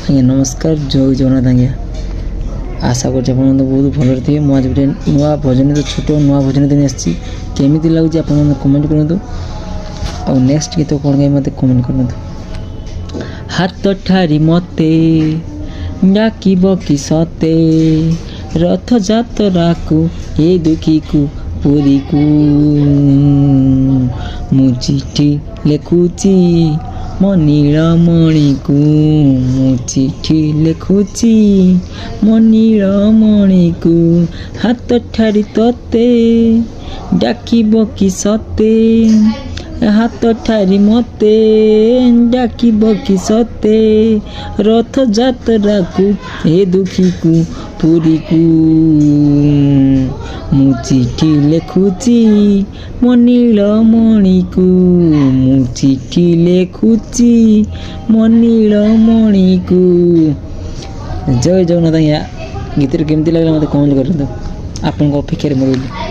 आज्ञा नमस्कार जय जगन्नाथ आज्ञा आशा कर बहुत भल थे मुझे गोटे नुआ भजन तो छोट नुआ भजन दिन आमती लगुच आप कमेंट करूँ आ नेक्स्ट गीत कौन गाई मत कमेंट करूँ। हाथ ठारी मते डाकिब कि सते रथ जातरा को ए दुखी को पुरी को मु चिठी लेखुची मो नीलमणि को मु चिठी लेखुची मो नीलमणि को हाथ ठारी तते डाकिब कि सते हाथ ठारी मते डाकिब कि सते रथ जातरा को हे दुखी को पुरी को मु चिठी लेखुची मो नीलमणि को मु चिठी लेखुची मो नीलमणि को। जय जगन्नाथ आज्ञा गीत केमती लगे मत कमेंट करते आपन अपेक्षा मोर।